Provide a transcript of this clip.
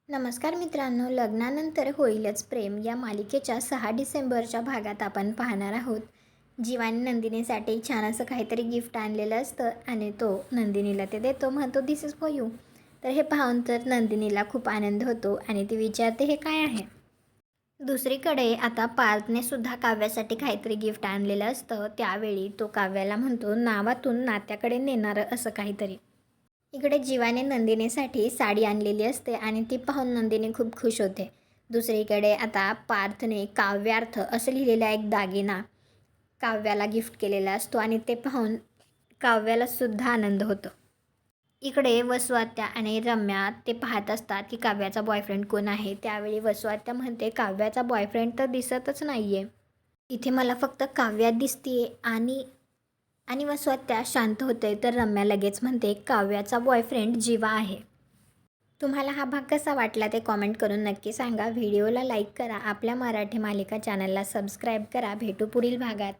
नमस्कार मित्रांनो, लग्नानंतर होईलच प्रेम या मालिकेच्या 6 डिसेंबरच्या भागात आपण पाहणार आहोत. जीवाने नंदिनीसाठी छान असं काहीतरी गिफ्ट आणलेलं असतं आणि तो नंदिनीला ते देतो, म्हणतो दिस इज फॉर यू. तर हे पाहून तर नंदिनीला खूप आनंद होतो आणि ती विचारते हे काय आहे. दुसरीकडे आता पार्थने सुद्धा काव्यासाठी काहीतरी गिफ्ट आणलेलं असतं. त्यावेळी तो काव्याला म्हणतो नावातून नात्याकडे नेणारं असं काहीतरी. इकडे जीवाने नंदिनीसाठी साडी आणलेली असते आणि ती पाहून नंदिनी खूप खुश होते. दुसरीकडे आता पार्थने काव्यार्थ असं लिहिलेला एक दागिना काव्याला गिफ्ट केलेला असतो आणि ते पाहून काव्याला सुद्धा आनंद होतो. इकडे वसुआत्या आणि रम्या ते पाहत असतात की काव्याचा बॉयफ्रेंड कोण आहे. त्यावेळी वसुआत्या म्हणते काव्याचा बॉयफ्रेंड तर दिसतच नाही आहे. इथे मला फक्त काव्या दिसतीये आणि आणि वसुआत्या शांत होते. तर रम्या लगेच म्हणते काव्याचा बॉयफ्रेंड जीवा आहे. तुम्हाला हा भाग कसा वाटला ते कॉमेंट करून नक्की सांगा. व्हिडिओला लाईक करा. आपल्या मराठी मालिका चॅनलला सबस्क्राईब करा. भेटू पुढील भागात.